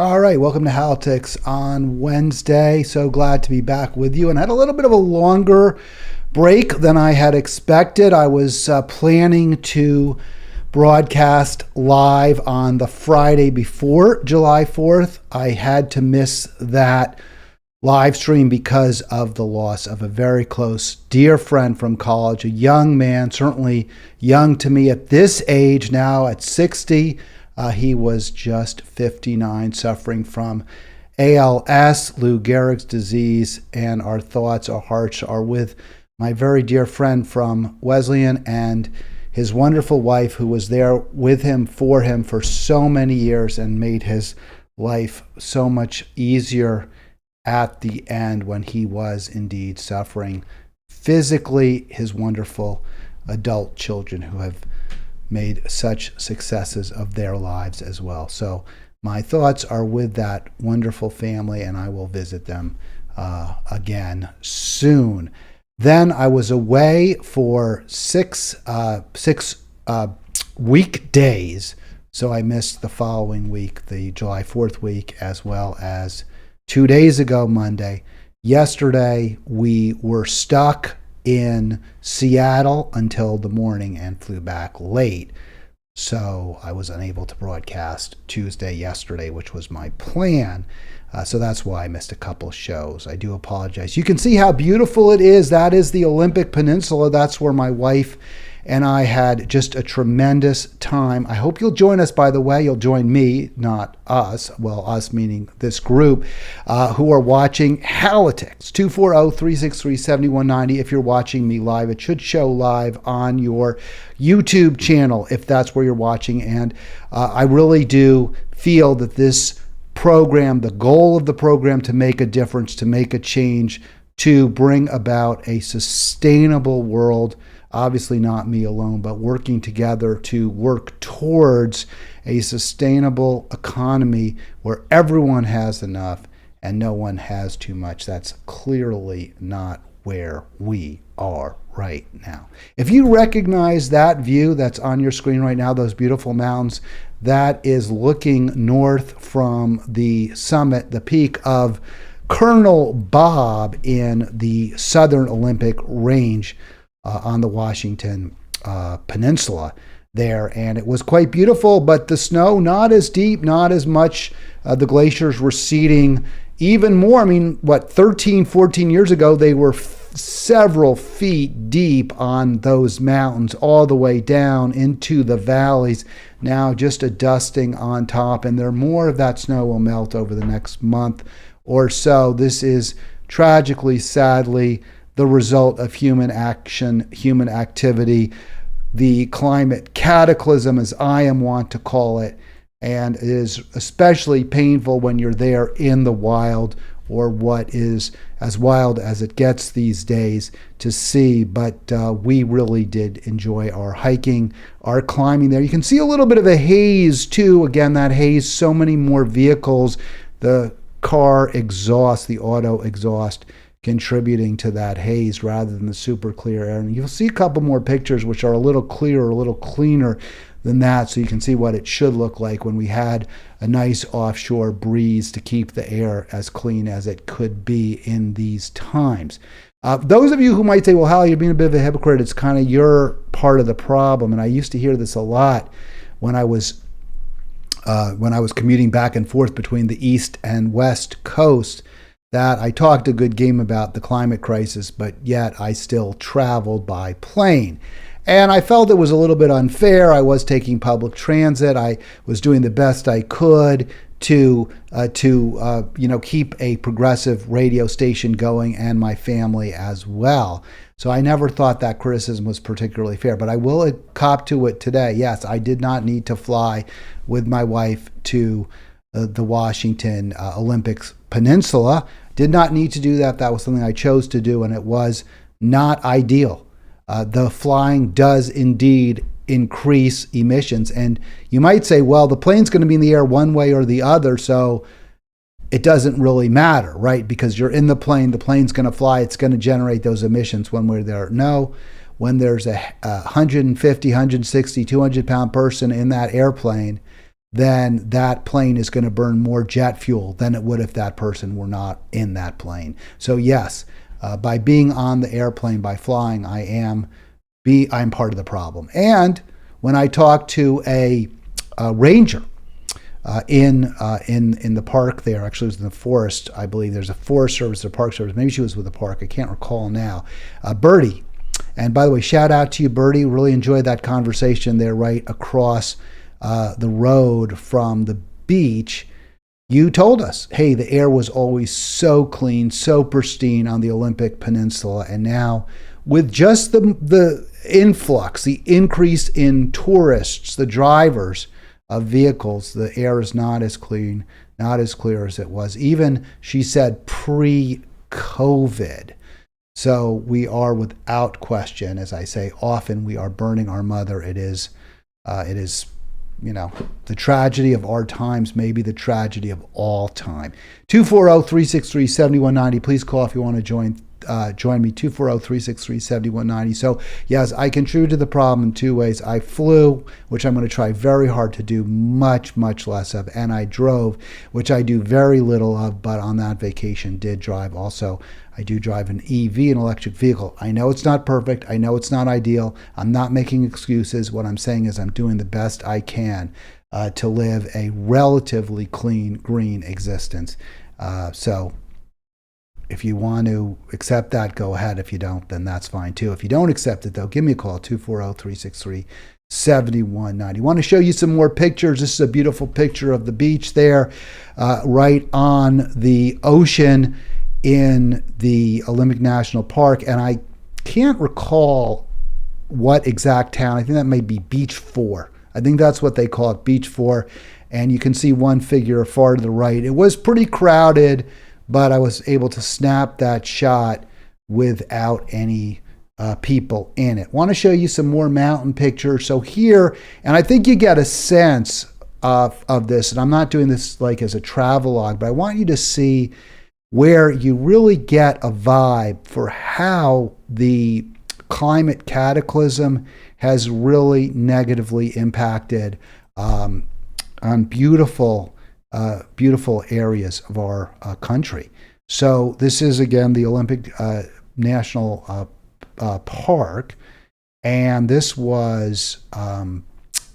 All right, welcome to Halitics on Wednesday. So glad to be back with you. And I had a little bit of a longer break than I had expected. I was planning to broadcast live on the Friday before July 4th. I had to miss that live stream because of the loss of a very close, dear friend from college, a young man, certainly young to me at this age now, at 60. He was just 59, suffering from ALS, Lou Gehrig's disease, and our thoughts, our hearts are with my very dear friend from Wesleyan and his wonderful wife, who was there with him for so many years and made his life so much easier at the end when he was indeed suffering physically. His wonderful adult children who have made such successes of their lives as well. So my thoughts are with that wonderful family, and I will visit them again soon. Then I was away for six weekdays, so I missed the following week, the July 4th week, as well as 2 days ago, Monday. Yesterday, we were stuck in Seattle until the morning and flew back late. So I was unable to broadcast Tuesday yesterday, which was my plan. So that's why I missed a couple shows. I do apologize. You can see how beautiful it is. That is the Olympic Peninsula. That's where my wife and I had just a tremendous time. I hope you'll join us, by the way. You'll join me, not us. Well, us meaning this group, who are watching Halitics. 240-363-7190. If you're watching me live, it should show live on your YouTube channel if that's where you're watching. And I really do feel that this program, the goal of the program, to make a difference, to make a change, to bring about a sustainable world. Obviously not me alone, but working together to work towards a sustainable economy where everyone has enough and no one has too much. That's clearly not where we are right now. If you recognize that view that's on your screen right now, those beautiful mountains, that is looking north from the summit, the peak of Colonel Bob in the Southern Olympic Range, on the Washington Peninsula there. And it was quite beautiful, but the snow not as deep, not as much. The glaciers receding even more. I mean, 13, 14 years ago, they were several feet deep on those mountains all the way down into the valleys. Now just a dusting on top, and there more of that snow will melt over the next month or so. This is tragically, sadly, the result of human action, human activity, the climate cataclysm, as I am wont to call it. And it is especially painful when you're there in the wild, or what is as wild as it gets these days, to see. But we really did enjoy our hiking, our climbing there. You can see a little bit of a haze too. Again, that haze, so many more vehicles, the car exhaust, the auto exhaust, contributing to that haze rather than the super clear air. And you'll see a couple more pictures which are a little clearer, a little cleaner than that, so you can see what it should look like when we had a nice offshore breeze to keep the air as clean as it could be in these times. Those of you who might say, well, Hal, you're being a bit of a hypocrite, it's kind of your part of the problem. And I used to hear this a lot when I was commuting back and forth between the East and West Coast, that I talked a good game about the climate crisis, but yet I still traveled by plane. And I felt it was a little bit unfair. I was taking public transit. I was doing the best I could to keep a progressive radio station going, and my family as well. So I never thought that criticism was particularly fair, but I will cop to it today. Yes, I did not need to fly with my wife to the Washington Olympics Peninsula. Did not need to do that. That was something I chose to do, and it was not ideal. The flying does indeed increase emissions. And you might say, well, the plane's going to be in the air one way or the other, so it doesn't really matter, right? Because you're in the plane's going to fly, it's going to generate those emissions when we're there. No, when there's a 150, 160, 200 pound person in that airplane, then that plane is going to burn more jet fuel than it would if that person were not in that plane. So yes, by being on the airplane, by flying, I'm part of the problem. And when I talk to a ranger in the park there, actually it was in the forest, I believe there's a Forest Service or Park Service, maybe she was with the park, I can't recall now, Birdie. And by the way, shout out to you, Birdie. Really enjoyed that conversation there right across the road from the beach. You told us, hey, the air was always so clean, so pristine on the Olympic Peninsula, and now with just the influx, the increase in tourists, the drivers of vehicles, the air is not as clean, not as clear as it was, even, she said, pre-COVID. So we are, without question, as I say often, we are burning our mother. It is, the tragedy of our times, maybe the tragedy of all time. 240-363-7190. Please call if you want to join me, 240-363-7190. So yes, I contributed to the problem in two ways. I flew, which I'm going to try very hard to do much, much less of, and I drove, which I do very little of, but on that vacation did drive also. I do drive an EV, an electric vehicle. I know it's not perfect. I know it's not ideal. I'm not making excuses. What I'm saying is I'm doing the best I can to live a relatively clean, green existence. So if you want to accept that, go ahead. If you don't, then that's fine too. If you don't accept it, though, give me a call, 240-363-7190. I want to show you some more pictures. This is a beautiful picture of the beach there, right on the ocean in the Olympic National Park. And I can't recall what exact town. I think that may be Beach 4. I think that's what they call it, Beach 4. And you can see one figure far to the right. It was pretty crowded, but I was able to snap that shot without any people in it. Want to show you some more mountain pictures. So here, and I think you get a sense of this, and I'm not doing this like as a travelogue, but I want you to see where you really get a vibe for how the climate cataclysm has really negatively impacted on beautiful areas of our country. So this is, again, the Olympic National Park, and this was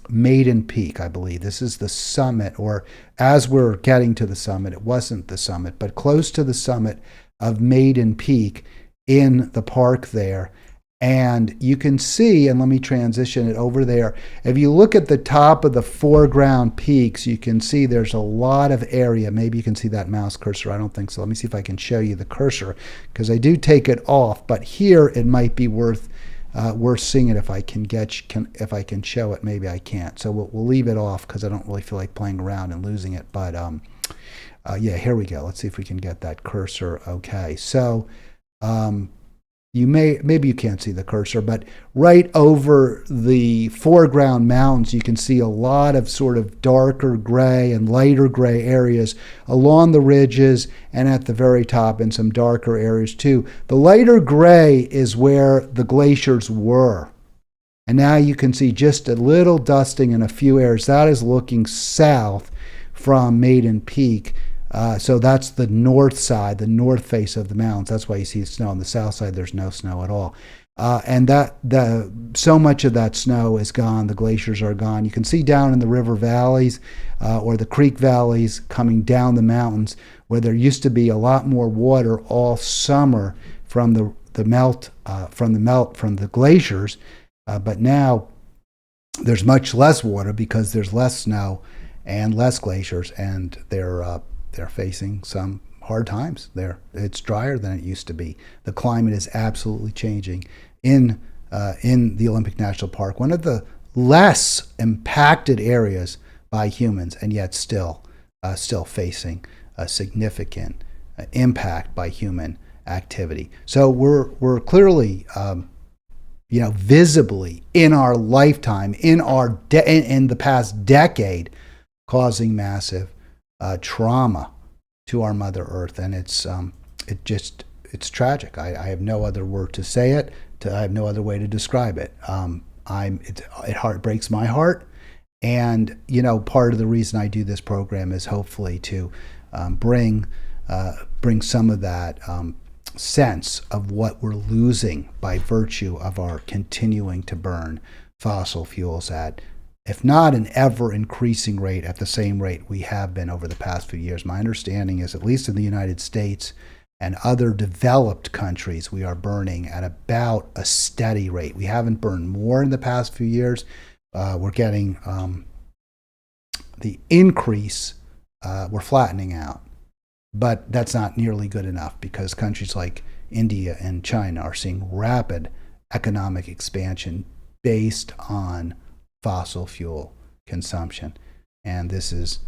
Maiden Peak, I believe. This is the summit, or as we're getting to the summit, it wasn't the summit, but close to the summit of Maiden Peak in the park there. And you can see, and let me transition it over there. If you look at the top of the foreground peaks, you can see there's a lot of area. Maybe you can see that mouse cursor. I don't think so. Let me see if I can show you the cursor, because I do take it off. But here it might be worth seeing it if I can show it. Maybe I can't. So we'll leave it off because I don't really feel like playing around and losing it. But yeah, here we go. Let's see if we can get that cursor. Okay, so. Maybe you can't see the cursor, but right over the foreground mountains, you can see a lot of sort of darker gray and lighter gray areas along the ridges and at the very top, and some darker areas too. The lighter gray is where the glaciers were. And now you can see just a little dusting in a few areas. That is looking south from Maiden Peak. So that's the north side, the north face of the mountains. That's why you see snow. On the south side, there's no snow at all. And so much of that snow is gone. The glaciers are gone. You can see down in the river valleys or the creek valleys coming down the mountains, where there used to be a lot more water all summer from the melt from the glaciers, but now there's much less water because there's less snow and less glaciers, and they're facing some hard times there. It's drier than it used to be. The climate is absolutely changing in the Olympic National Park, one of the less impacted areas by humans, and yet still facing a significant impact by human activity. So we're clearly, visibly in our lifetime, in the past decade, causing massive trauma to our Mother Earth, and it's tragic. I have no other word to say it. I have no other way to describe it. It breaks my heart, And, part of the reason I do this program is hopefully to bring some of that sense of what we're losing by virtue of our continuing to burn fossil fuels at, if not an ever increasing rate, at the same rate we have been over the past few years. My understanding is, at least in the United States and other developed countries, we are burning at about a steady rate. We haven't burned more in the past few years. We're getting the increase, we're flattening out. But that's not nearly good enough, because countries like India and China are seeing rapid economic expansion based on fossil fuel consumption. And this is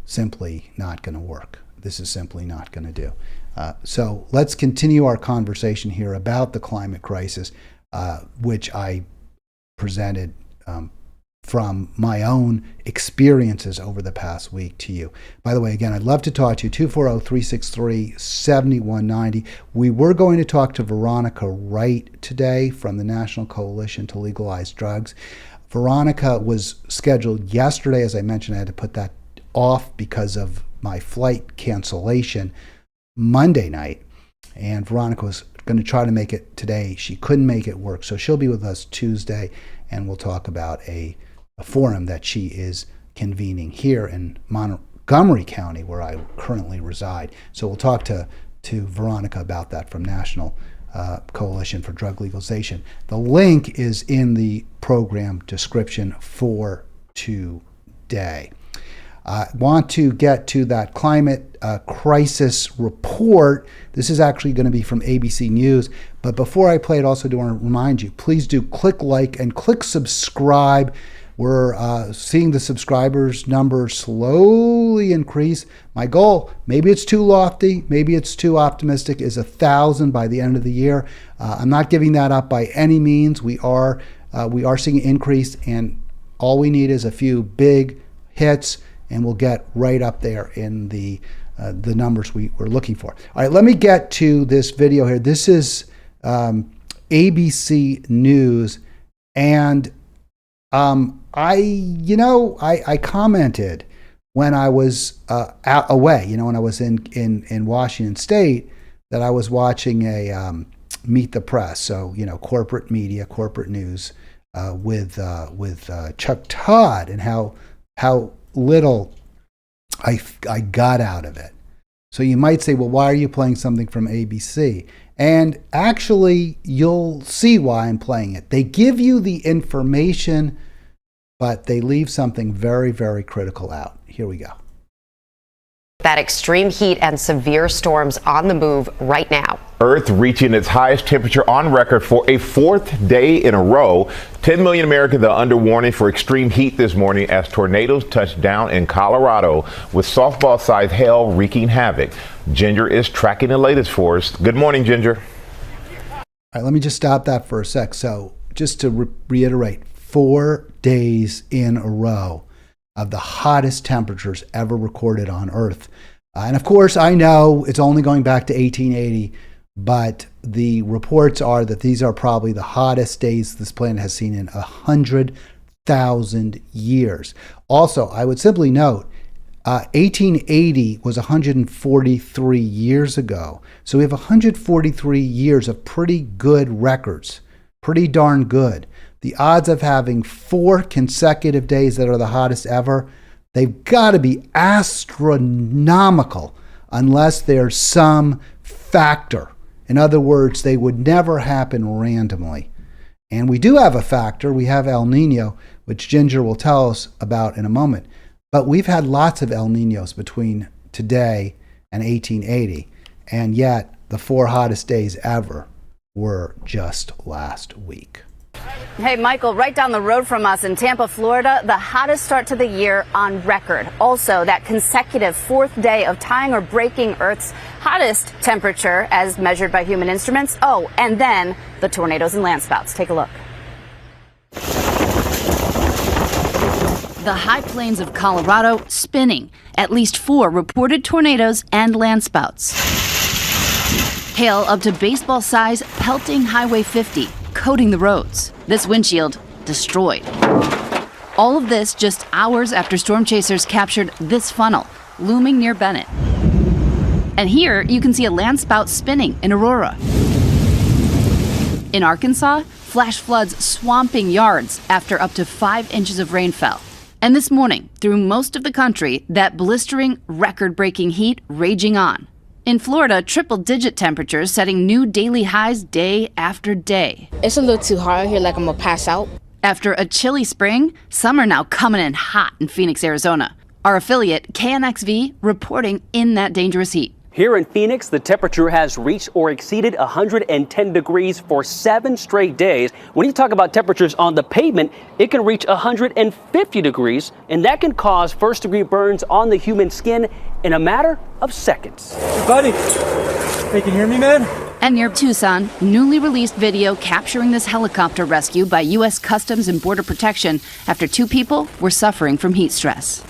simply not going to work. This is simply not going to do. So let's continue our conversation here about the climate crisis, which I presented from my own experiences over the past week to you. By the way, again, I'd love to talk to you, 240-363-7190. We were going to talk to Veronica Wright today from the National Coalition to Legalize Drugs. Veronica was scheduled yesterday. As I mentioned, I had to put that off because of my flight cancellation Monday night. And Veronica was going to try to make it today. She couldn't make it work. So she'll be with us Tuesday, and we'll talk about a forum that she is convening here in Montgomery County, where I currently reside. So we'll talk to Veronica about that from National Coalition for Drug Legalization. The link is in the program description for today. I want to get to that climate crisis report. This is actually going to be from ABC News. But before I play it, also do want to remind you, please do click like and click subscribe. We're seeing the subscribers number slowly increase. My goal, maybe it's too lofty, maybe it's too optimistic, is 1,000 by the end of the year. I'm not giving that up by any means. We are seeing an increase, and all we need is a few big hits, and we'll get right up there in the numbers we're looking for. All right, let me get to this video here. This is ABC News, and I commented when I was away, when I was in Washington State, that I was watching a Meet the Press, so corporate media, corporate news, with Chuck Todd, and how little I got out of it. So you might say, well, why are you playing something from ABC? And actually, you'll see why I'm playing it. They give you the information, but they leave something very, very critical out. Here we go. That extreme heat and severe storms on the move right now. Earth reaching its highest temperature on record for a fourth day in a row. 10 million Americans are under warning for extreme heat this morning as tornadoes touch down in Colorado with softball-sized hail wreaking havoc. Ginger is tracking the latest for us. Good morning, Ginger. All right, let me just stop that for a sec. So just to reiterate, 4 days in a row of the hottest temperatures ever recorded on Earth. And of course, I know it's only going back to 1880, but the reports are that these are probably the hottest days this planet has seen in 100,000 years. Also, I would simply note, 1880 was 143 years ago. So we have 143 years of pretty good records, pretty darn good. The odds of having 4 consecutive days that are the hottest ever, they've got to be astronomical unless there's some factor. In other words, they would never happen randomly. And we do have a factor. We have El Nino, which Ginger will tell us about in a moment. But we've had lots of El Ninos between today and 1880. And yet, the 4 hottest days ever were just last week. Hey, Michael, right down the road from us in Tampa, Florida, the hottest start to the year on record. Also, that consecutive 4th day of tying or breaking Earth's hottest temperature as measured by human instruments. Oh, and then the tornadoes and landspouts. Take a look. The high plains of Colorado spinning. At least 4 reported tornadoes and landspouts. Hail up to baseball size pelting Highway 50. Coating the roads. This windshield destroyed. All of this just hours after storm chasers captured this funnel, looming near Bennett. And here you can see a land spout spinning in Aurora. In Arkansas, flash floods swamping yards after up to 5 inches of rain fell. And this morning, through most of the country, that blistering, record-breaking heat raging on. In Florida, triple-digit temperatures setting new daily highs day after day. It's a little too hot here, like I'm gonna pass out. After a chilly spring, summer now coming in hot in Phoenix, Arizona. Our affiliate, KNXV, reporting in that dangerous heat. Here in Phoenix, the temperature has reached or exceeded 110 degrees for 7 straight days. When you talk about temperatures on the pavement, it can reach 150 degrees, and that can cause first-degree burns on the human skin in a matter of seconds. Hey, buddy. Hey, can you hear me, man? And near Tucson, newly released video capturing this helicopter rescue by U.S. Customs and Border Protection after 2 people were suffering from heat stress.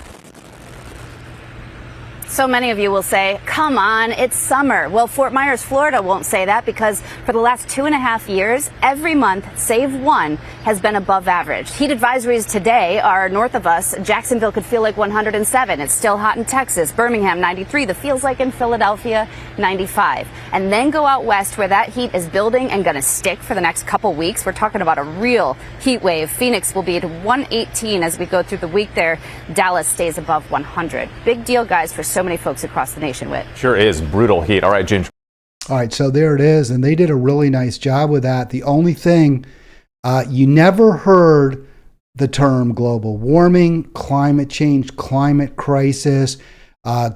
So many of you will say, come on, it's summer. Well, Fort Myers, Florida won't say that because for the last 2.5 years, every month, save one, has been above average. Heat advisories today are north of us. Jacksonville could feel like 107. It's still hot in Texas. Birmingham, 93. The feels like in Philadelphia, 95. And then go out west where that heat is building and going to stick for the next couple weeks. We're talking about a real heat wave. Phoenix will be at 118 as we go through the week there. Dallas stays above 100. Big deal, guys, for so many folks across the nation, Whit. Sure is. Brutal heat. All right, Ginger. All right, so there it is, and they did a really nice job with that. The only thing, you never heard the term global warming, climate change, climate crisis,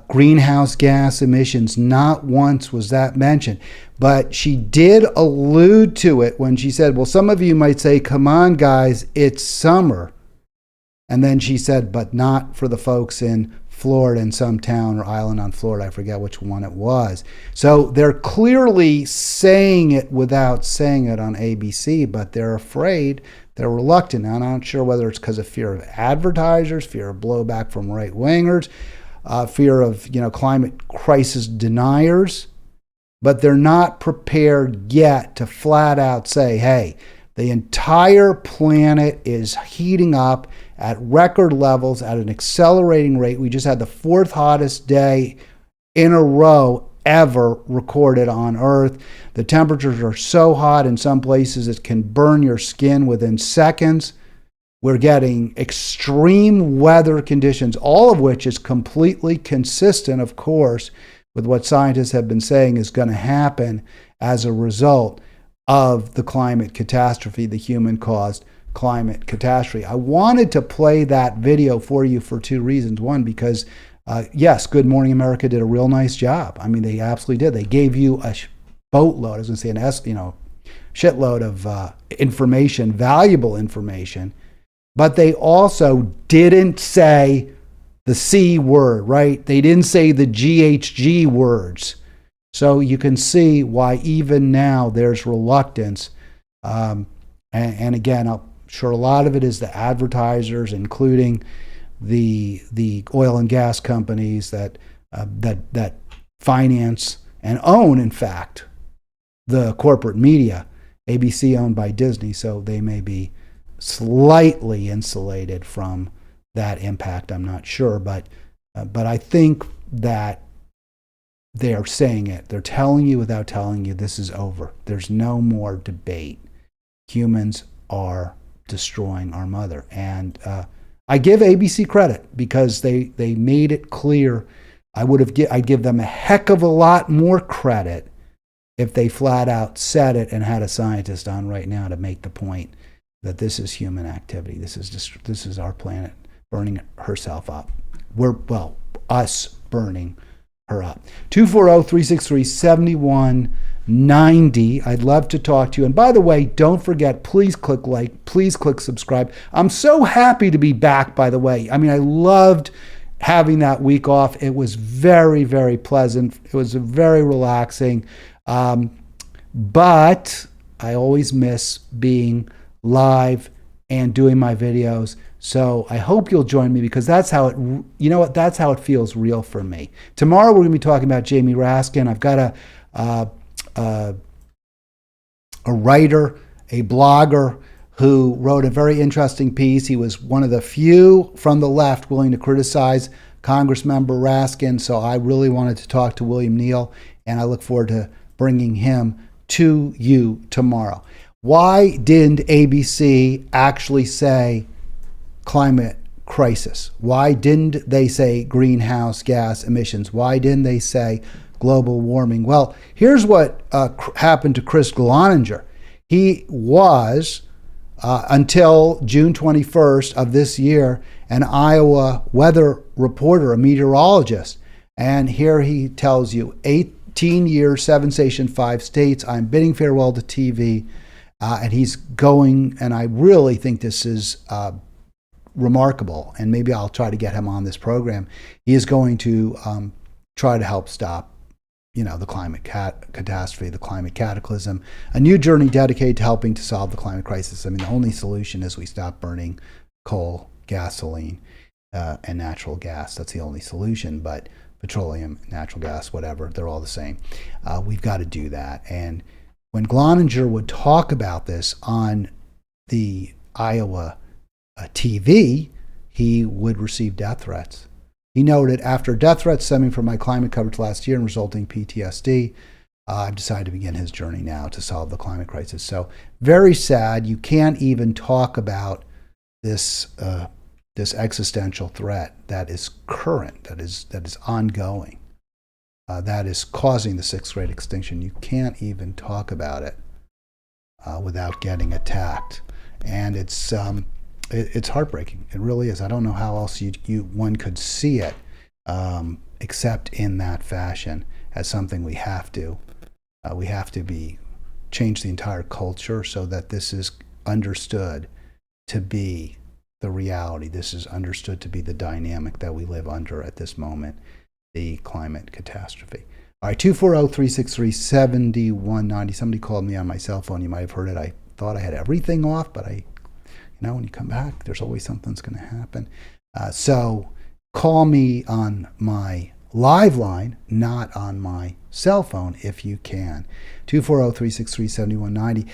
greenhouse gas emissions. Not once was that mentioned. But she did allude to it when she said, well, some of you might say, come on, guys, it's summer. And then she said, but not for the folks in Florida, in some town or island on Florida. I forget which one it was. So they're clearly saying it without saying it on ABC, but they're afraid, they're reluctant. Now, I'm not sure whether it's because of fear of advertisers, fear of blowback from right-wingers, fear of climate crisis deniers, but they're not prepared yet to flat out say, hey, the entire planet is heating up at record levels at an accelerating rate. We just had the 4th hottest day in a row ever recorded on Earth. The temperatures are so hot in some places it can burn your skin within seconds. We're getting extreme weather conditions, all of which is completely consistent, of course, with what scientists have been saying is going to happen as a result of the climate catastrophe, the human-caused climate catastrophe. I wanted to play that video for you for 2 reasons. One, because yes, Good Morning America did a real nice job. I mean, they absolutely did. They gave you a boatload, I was going to say shitload of information, valuable information, but they also didn't say the C word, right? They didn't say the GHG words. So you can see why even now there's reluctance. And again, I'm sure a lot of it is the advertisers, including the oil and gas companies that finance and own, in fact, the corporate media. ABC owned by Disney, so they may be slightly insulated from that impact. I'm not sure, but I think that they are saying it. They're telling you without telling you this is over. There's no more debate. Humans are destroying our mother. And I give ABC credit because they made it clear. I'd give them a heck of a lot more credit if they flat out said it and had a scientist on right now to make the point that this is human activity. This is our planet burning herself up. Us burning her up. 240-363-7190. I'd love to talk to you. And by the way, don't forget, please click like, please click subscribe. I'm so happy to be back, by the way. I mean, I loved having that week off. It was very, very pleasant. It was very relaxing. But I always miss being live and doing my videos. So I hope you'll join me because that's how it, that's how it feels real for me. Tomorrow we're going to be talking about Jamie Raskin. I've got a writer, a blogger who wrote a very interesting piece. He was one of the few from the left willing to criticize Congressmember Raskin. So I really wanted to talk to William Neal, and I look forward to bringing him to you tomorrow. Why didn't ABC actually say climate crisis? Why didn't they say greenhouse gas emissions? Why didn't they say global warming? Well, here's what happened to Chris Gloninger. He was, until June 21st of this year, an Iowa weather reporter, a meteorologist. And here he tells you, 18 years, 7 stations, 5 states, I'm bidding farewell to TV. And he's going, and I really think this is remarkable, and maybe I'll try to get him on this program. He is going to try to help stop, the climate catastrophe, the climate cataclysm, a new journey dedicated to helping to solve the climate crisis. I mean, the only solution is we stop burning coal, gasoline, and natural gas. That's the only solution, but petroleum, natural gas, whatever, they're all the same. We've got to do that. And when Gloninger would talk about this on the Iowa TV, he would receive death threats. He noted, after death threats stemming from my climate coverage last year and resulting PTSD, I've decided to begin his journey now to solve the climate crisis. So very sad. You can't even talk about this this existential threat that is current, that is ongoing, that is causing the 6th grade extinction. You can't even talk about it without getting attacked, and it's heartbreaking. It really is. I don't know how else one could see it except in that fashion, as something we have to change the entire culture so that this is understood to be the reality. This is understood to be the dynamic that we live under at this moment, the climate catastrophe. All right, 240-363-7190. Somebody called me on my cell phone. You might have heard it. I thought I had everything off, but when you come back, there's always something's going to happen. So call me on my live line, not on my cell phone, if you can. 240-363-7190.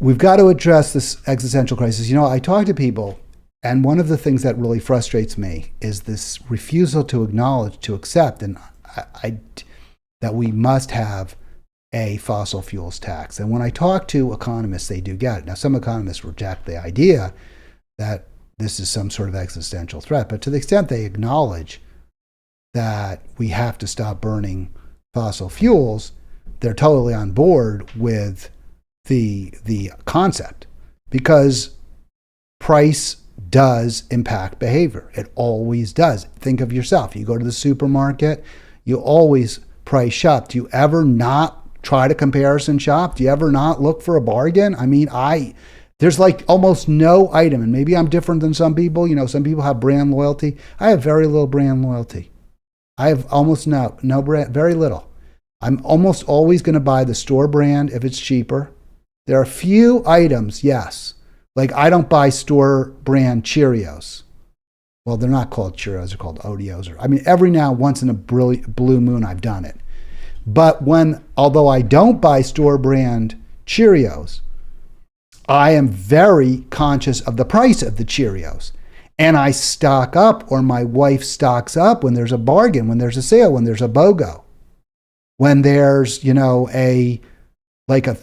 We've got to address this existential crisis. I talk to people, and one of the things that really frustrates me is this refusal to acknowledge, to accept, and that we must have a fossil fuels tax. And when I talk to economists, they do get it. Now, some economists reject the idea that this is some sort of existential threat, but to the extent they acknowledge that we have to stop burning fossil fuels, they're totally on board with the concept, because price does impact behavior. It always does. Think of yourself. You go to the supermarket, you always price shop. Do you ever not try to comparison shop? Do you ever not look for a bargain? I mean, there's like almost no item, and maybe I'm different than some people. Some people have brand loyalty. I have very little brand loyalty. I have almost no brand, very little. I'm almost always going to buy the store brand if it's cheaper. There are a few items, yes. Like I don't buy store brand Cheerios. Well, they're not called Cheerios, they're called Oreos. Every now once in a blue moon I've done it. But although I don't buy store brand Cheerios, I am very conscious of the price of the Cheerios. And I stock up, or my wife stocks up when there's a bargain, when there's a sale, when there's a BOGO. When there's, a two, like I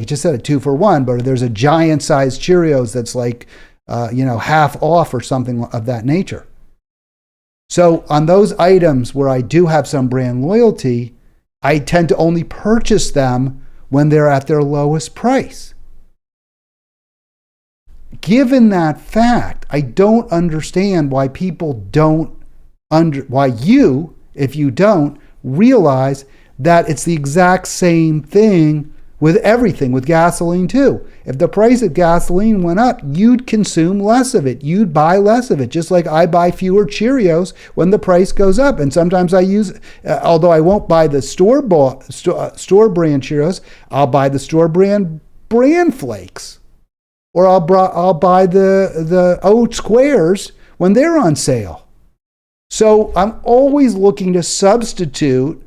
just said, a 2-for-1, but there's a giant sized Cheerios that's like, half off or something of that nature. So on those items where I do have some brand loyalty, I tend to only purchase them when they're at their lowest price. Given that fact, I don't understand why people if you don't realize that it's the exact same thing with everything, with gasoline too. If the price of gasoline went up, you'd consume less of it. You'd buy less of it, just like I buy fewer Cheerios when the price goes up. And sometimes I use, although I won't buy the store brand Cheerios, I'll buy the store brand Bran Flakes. Or I'll buy the oat squares when they're on sale. So I'm always looking to substitute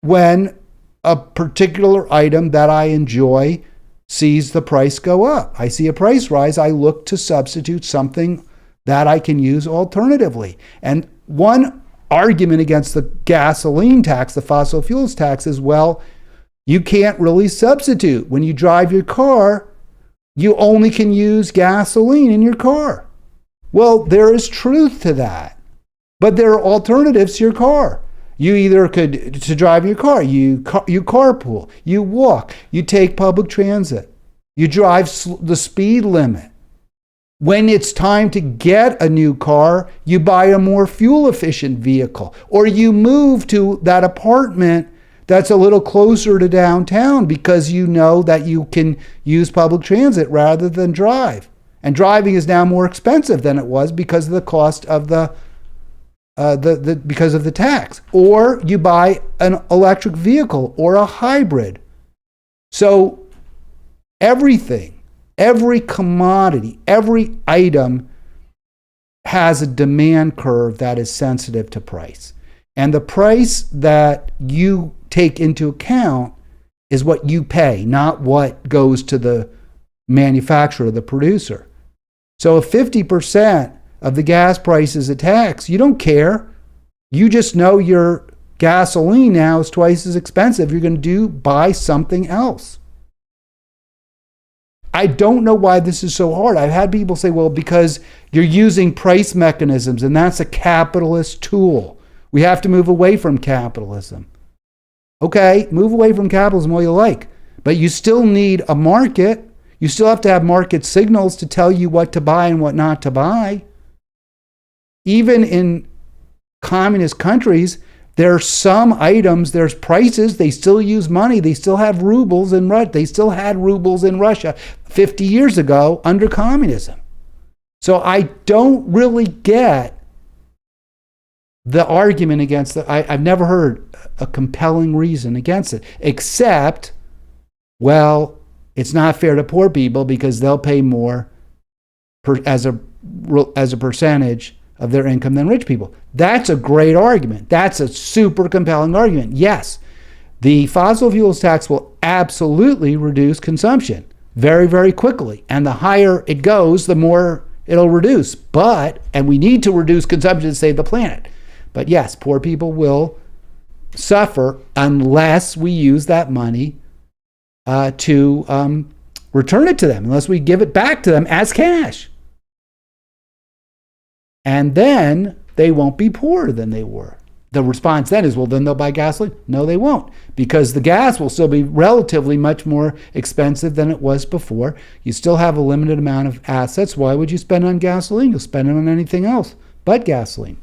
when a particular item that I enjoy sees the price go up. I see a price rise. I look to substitute something that I can use alternatively. And one argument against the gasoline tax, the fossil fuels tax, is, well, you can't really substitute. When you drive your car, you only can use gasoline in your car. Well, there is truth to that. But there are alternatives to your car. You either could, to drive your car, you carpool, you walk, you take public transit, you drive the speed limit. When it's time to get a new car, you buy a more fuel efficient vehicle, or you move to that apartment that's a little closer to downtown because you know that you can use public transit rather than drive. And driving is now more expensive than it was because of the cost of because of the tax. Or you buy an electric vehicle or a hybrid. So everything, every commodity, every item has a demand curve that is sensitive to price. And the price that you take into account is what you pay, not what goes to the manufacturer, the producer. So if 50% of the gas price is a tax, you don't care. You just know your gasoline now is twice as expensive. You're going to buy something else. I don't know why this is so hard. I've had people say, well, because you're using price mechanisms and that's a capitalist tool. We have to move away from capitalism. Okay, move away from capitalism all you like, but you still need a market. You still have to have market signals to tell you what to buy and what not to buy. Even in communist countries, there are some items, there's prices, they still use money, they still have rubles in Russia. They still had rubles in Russia 50 years ago under communism. So I don't really get the argument against it. I've never heard a compelling reason against it, except, well, it's not fair to poor people because they'll pay more as a percentage of their income than rich people. That's a great argument. That's a super compelling argument. Yes, the fossil fuels tax will absolutely reduce consumption very, very quickly. And the higher it goes, the more it'll reduce. And we need to reduce consumption to save the planet. But yes, poor people will suffer unless we use that money to return it to them, unless we give it back to them as cash. And then they won't be poorer than they were. The response then is, well, then they'll buy gasoline. No, they won't, because the gas will still be relatively much more expensive than it was before. You still have a limited amount of assets. Why would you spend on gasoline? You'll spend it on anything else but gasoline.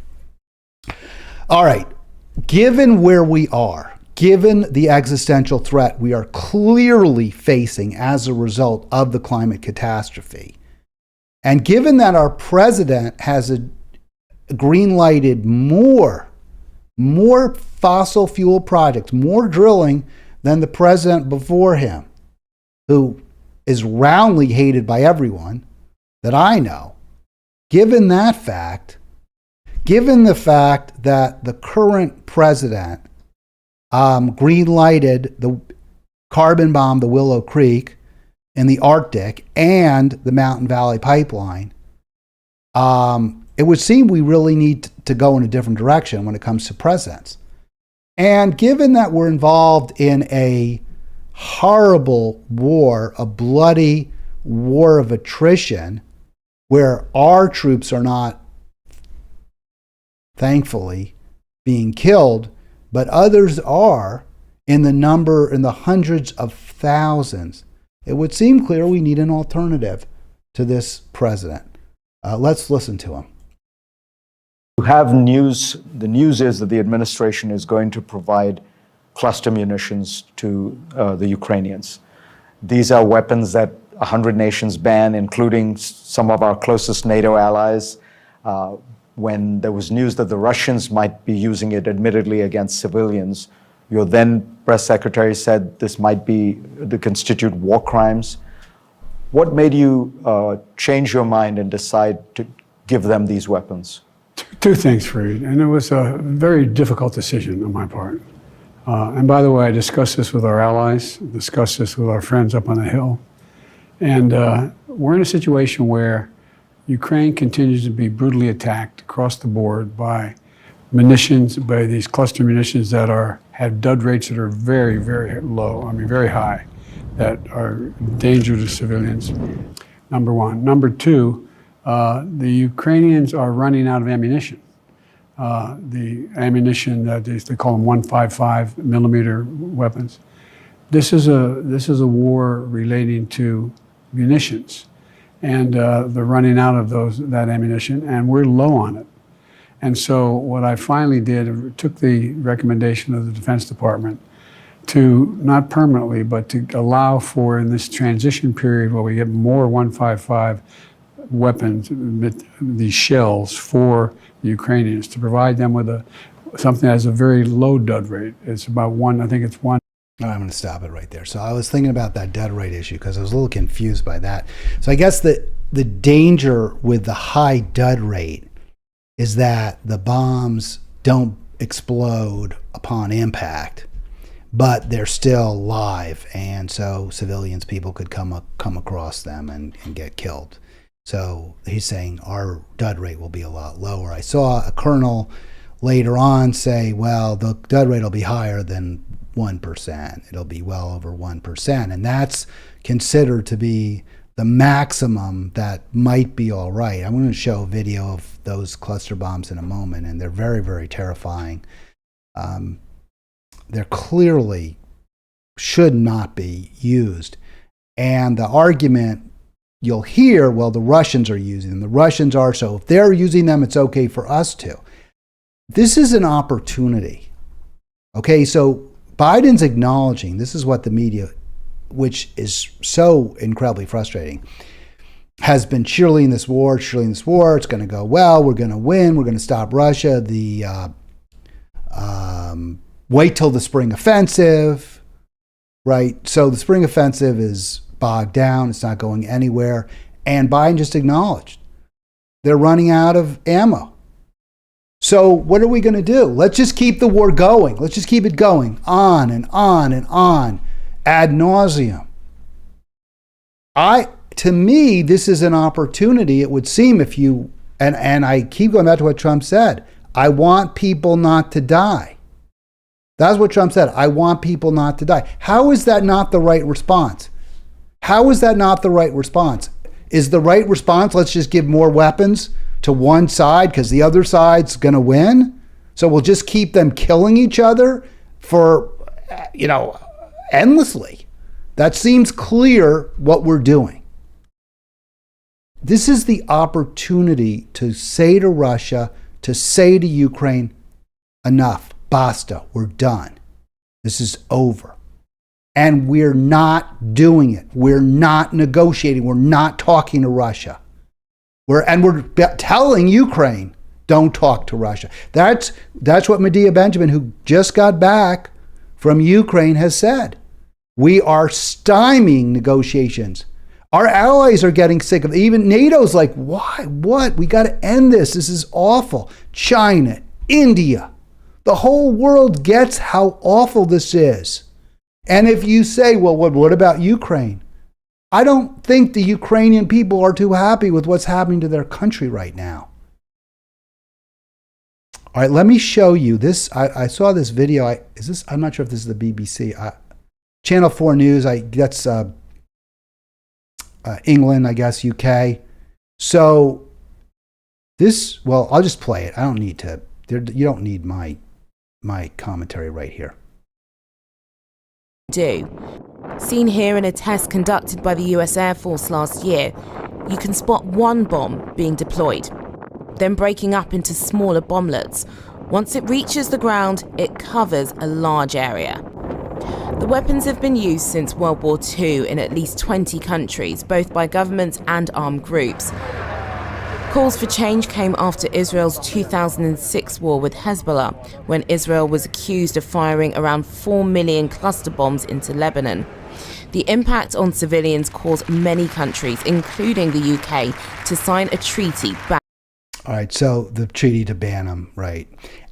All right, given where we are, given the existential threat we are clearly facing as a result of the climate catastrophe, and given that our president has green-lighted more fossil fuel projects, more drilling than the president before him, who is roundly hated by everyone that I know, given that fact, given the fact that the current president green-lighted the carbon bomb, the Willow Creek, in the Arctic and the Mountain Valley Pipeline, it would seem we really need to go in a different direction when it comes to presidents. And given that we're involved in a horrible war, a bloody war of attrition, where our troops are not, thankfully, being killed, but others are in the hundreds of thousands, it would seem clear we need an alternative to this president. Let's listen to him. You have news. The news is that the administration is going to provide cluster munitions to the Ukrainians. These are weapons that 100 nations ban, including some of our closest NATO allies. When there was news that the Russians might be using it, admittedly against civilians, your then press secretary said this might constitute war crimes. What made you change your mind and decide to give them these weapons? Two things, Fareed, and it was a very difficult decision on my part. And by the way, I discussed this with our allies, discussed this with our friends up on the Hill. And we're in a situation where Ukraine continues to be brutally attacked across the board by munitions, by these cluster munitions that have dud rates that are very, very low, I mean very high, that are dangerous to civilians, number one. Number two, the Ukrainians are running out of ammunition. The ammunition that they call them 155 millimeter weapons. This is a war relating to munitions, and they're running out of that ammunition, and we're low on it. And so what I finally did, took the recommendation of the Defense Department to not permanently, but to allow for in this transition period where we get more 155 weapons, these shells for the Ukrainians, to provide them with something that has a very low dud rate. It's about one, I think it's one. No, I'm going to stop it right there. So I was thinking about that dud rate issue because I was a little confused by that. So I guess the danger with the high dud rate is that the bombs don't explode upon impact, but they're still live, and so civilians, people could come across them and get killed. So he's saying our dud rate will be a lot lower. I saw a colonel later on say, well, the dud rate will be higher than 1%. It'll be well over 1%, and that's considered to be the maximum that might be all right. I'm going to show a video of those cluster bombs in a moment, and they're very, very terrifying. They're clearly should not be used. And the argument you'll hear, well, the Russians are using them. The Russians are, so if they're using them, it's okay for us to. This is an opportunity. Okay, so Biden's acknowledging, this is what the media, which is so incredibly frustrating, has been cheerleading this war. It's going to go well. We're going to win. We're going to stop Russia. Wait till the spring offensive, right? So the spring offensive is bogged down. It's not going anywhere. And Biden just acknowledged they're running out of ammo. So what are we going to do? Let's just keep the war going. Let's just keep it going on and on and on ad nauseum. To me, this is an opportunity, it would seem, if you, and I keep going back to what Trump said, I want people not to die. That's what Trump said. I want people not to die. How is that not the right response? How is that not the right response? Is the right response, let's just give more weapons to one side because the other side's going to win? So we'll just keep them killing each other for, endlessly. That seems clear what we're doing. This is the opportunity to say to Russia, to say to Ukraine, enough. Basta, we're done. This is over. And we're not doing it. We're not negotiating. We're not talking to Russia. We're telling Ukraine, don't talk to Russia. That's what Medea Benjamin, who just got back from Ukraine, has said. We are stymieing negotiations. Our allies are getting sick of it. Even NATO's like, why? What? We got to end this. This is awful. China, India. The whole world gets how awful this is. And if you say, well, what about Ukraine? I don't think the Ukrainian people are too happy with what's happening to their country right now. All right, let me show you this. I saw this video. I'm not sure if this is the BBC. Channel 4 News. That's England, I guess, UK. So this, well, I'll just play it. I don't need to. You don't need my commentary right here. Seen here in a test conducted by the US Air Force last year, you can spot one bomb being deployed, then breaking up into smaller bomblets. Once it reaches the ground, it covers a large area. The weapons have been used since World War II in at least 20 countries, both by governments and armed groups. Calls for change came after Israel's 2006 war with Hezbollah, when Israel was accused of firing around 4 million cluster bombs into Lebanon. The impact on civilians caused many countries, including the UK, to sign a treaty back. All right, so the treaty to ban them, right?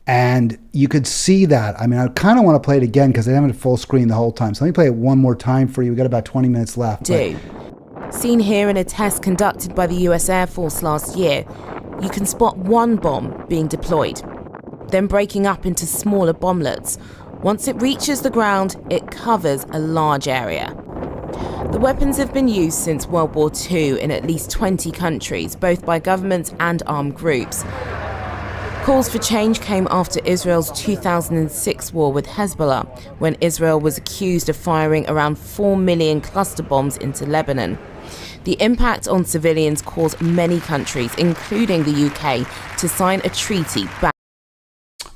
And you could see that. I mean, I kind of want to play it again because I haven't had full screen the whole time. So let me play it one more time for you. We got about 20 minutes left. Seen here in a test conducted by the US Air Force last year, you can spot one bomb being deployed, then breaking up into smaller bomblets. Once it reaches the ground, it covers a large area. The weapons have been used since World War II in at least 20 countries, both by governments and armed groups. Calls for change came after Israel's 2006 war with Hezbollah, when Israel was accused of firing around 4 million cluster bombs into Lebanon. The impact on civilians caused many countries, including the UK, to sign a treaty back.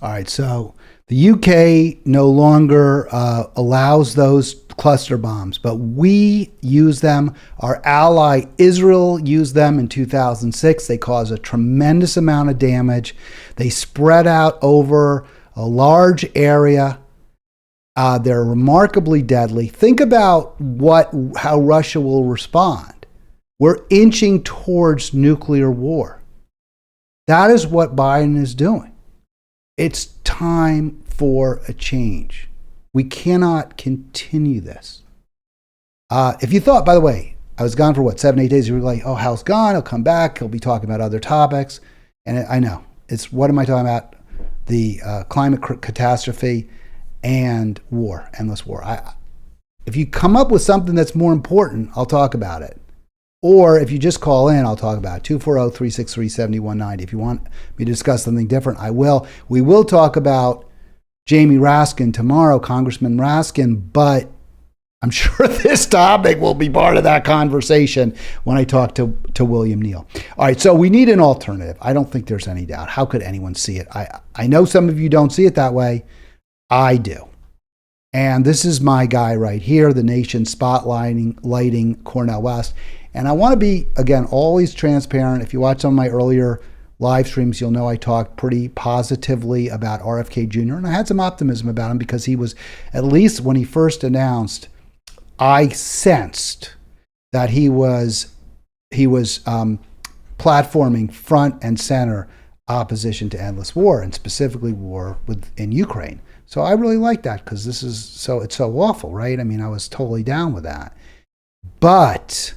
All right, so the UK no longer allows those cluster bombs, but we use them. Our ally Israel used them in 2006. They caused a tremendous amount of damage. They spread out over a large area. They're remarkably deadly. Think about how Russia will respond. We're inching towards nuclear war. That is what Biden is doing. It's time for a change. We cannot continue this. If you thought, by the way, I was gone for 7, 8 days, you were like, oh, Hal's gone, he'll come back, he'll be talking about other topics. And I know, what am I talking about? The climate catastrophe and war, endless war. If you come up with something that's more important, I'll talk about it. Or if you just call in, I'll talk about it. 240-363-7190. If you want me to discuss something different, I will. We will talk about Jamie Raskin tomorrow, Congressman Raskin, but I'm sure this topic will be part of that conversation when I talk to William Neal. All right, so we need an alternative. I don't think there's any doubt. How could anyone see it? I know some of you don't see it that way. I do. And this is my guy right here, the nation spotlighting Cornel West. And I want to be, again, always transparent. If you watch some of my earlier live streams, you'll know I talked pretty positively about RFK Jr. And I had some optimism about him because he was, at least when he first announced, I sensed that he was platforming front and center opposition to endless war, and specifically war in Ukraine. So I really like that because it's so awful, right? I mean, I was totally down with that. But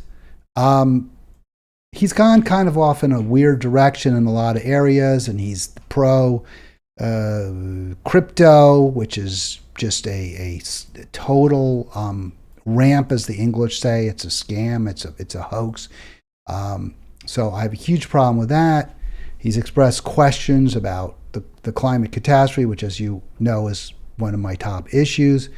he's gone kind of off in a weird direction in a lot of areas, and he's pro crypto, which is just a total ramp, as the English say. It's a scam. It's a hoax. So I have a huge problem with that. He's expressed questions about the climate catastrophe, which, as you know, is one of my top issues.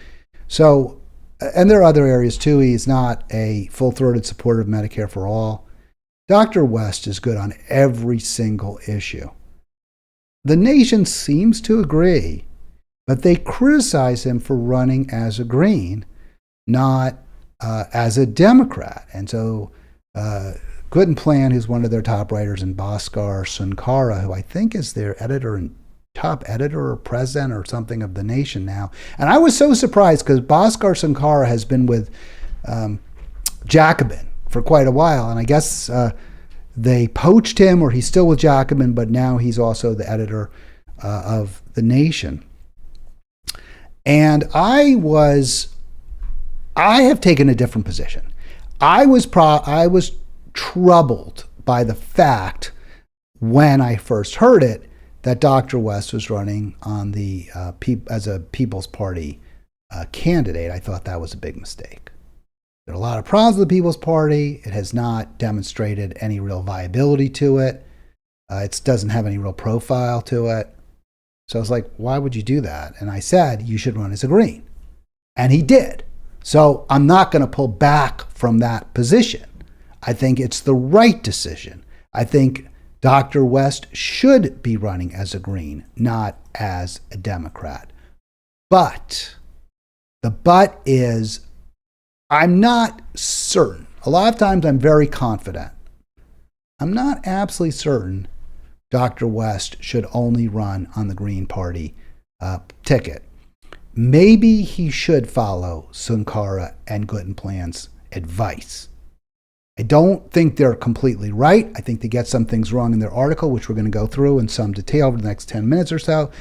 So, and there are other areas too. He's not a full-throated supporter of Medicare for all. Dr. West is good on every single issue. The nation seems to agree, but they criticize him for running as a Green, not as a Democrat. And so Guttenplan, who's one of their top writers, and Bhaskar Sunkara, who I think is their top editor or president or something of The Nation now. And I was so surprised because Bhaskar Sunkara has been with Jacobin for quite a while. And I guess they poached him, or he's still with Jacobin, but now he's also the editor of The Nation. And I have taken a different position. I was troubled by the fact, when I first heard it, that Dr. West was running on as a People's Party candidate. I thought that was a big mistake. There are a lot of problems with the People's Party. It has not demonstrated any real viability to it. It doesn't have any real profile to it. So I was like, why would you do that? And I said, you should run as a Green. And he did. So I'm not going to pull back from that position. I think it's the right decision. I think Dr. West should be running as a Green, not as a Democrat. But the but is, I'm not certain. A lot of times I'm very confident. I'm not absolutely certain Dr. West should only run on the Green Party ticket. Maybe he should follow Sunkara and Guttenplan's advice. I don't think they're completely right. I think they get some things wrong in their article, which we're going to go through in some detail over the next 10 minutes or so.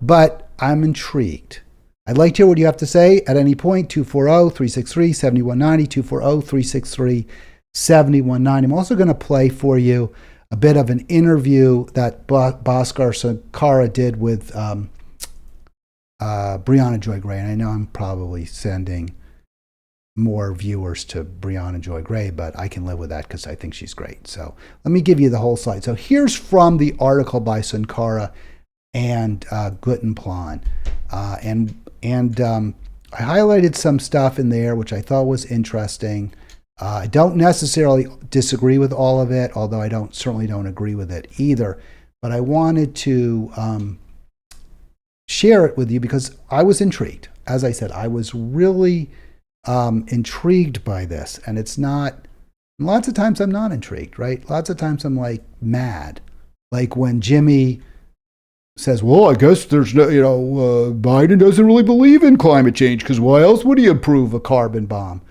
But I'm intrigued. I'd like to hear what you have to say at any point. 240-363-7190, 71.9. I'm also going to play for you a bit of an interview that Bhaskar Sankara did with Brianna Joy Gray. And I know I'm probably sending more viewers to Brianna Joy Gray, but I can live with that because I think she's great. So let me give you the whole slide. So here's from the article by Sankara and Guttenplan. And I highlighted some stuff in there which I thought was interesting. I don't necessarily disagree with all of it, although I certainly don't agree with it either. But I wanted to share it with you because I was intrigued. As I said, I was really intrigued by this, and it's not. Lots of times I'm not intrigued, right? Lots of times I'm like mad, like when Jimmy says, "Well, I guess there's no, Biden doesn't really believe in climate change because why else would he approve a carbon bomb?"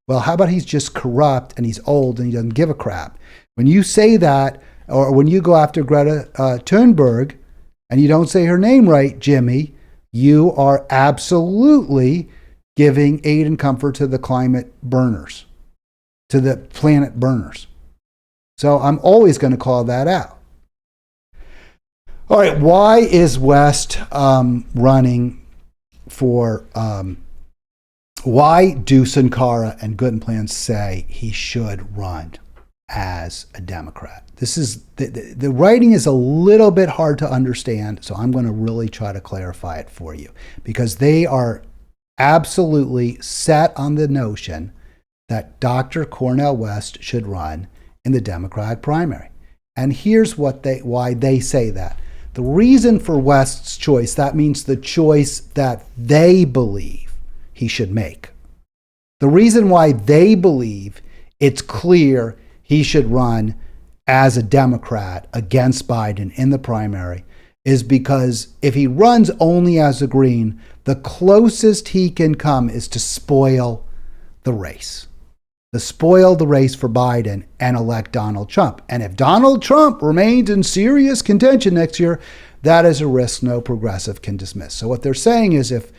Well, how about he's just corrupt and he's old and he doesn't give a crap? When you say that, or when you go after Greta Thunberg and you don't say her name right, Jimmy, you are absolutely giving aid and comfort to the climate burners, to the planet burners. So I'm always going to call that out. All right, why is West running for... why do Sankara and Guttenplan say he should run as a Democrat? This is the writing is a little bit hard to understand, so I'm going to really try to clarify it for you because they are absolutely set on the notion that Dr. Cornel West should run in the Democratic primary. And here's why they say that. The reason for West's choice, that means the choice that they believe he should make. The reason why they believe it's clear he should run as a Democrat against Biden in the primary is because if he runs only as a Green, the closest he can come is to spoil the race. To spoil the race for Biden and elect Donald Trump. And if Donald Trump remains in serious contention next year, that is a risk no progressive can dismiss. So what they're saying is if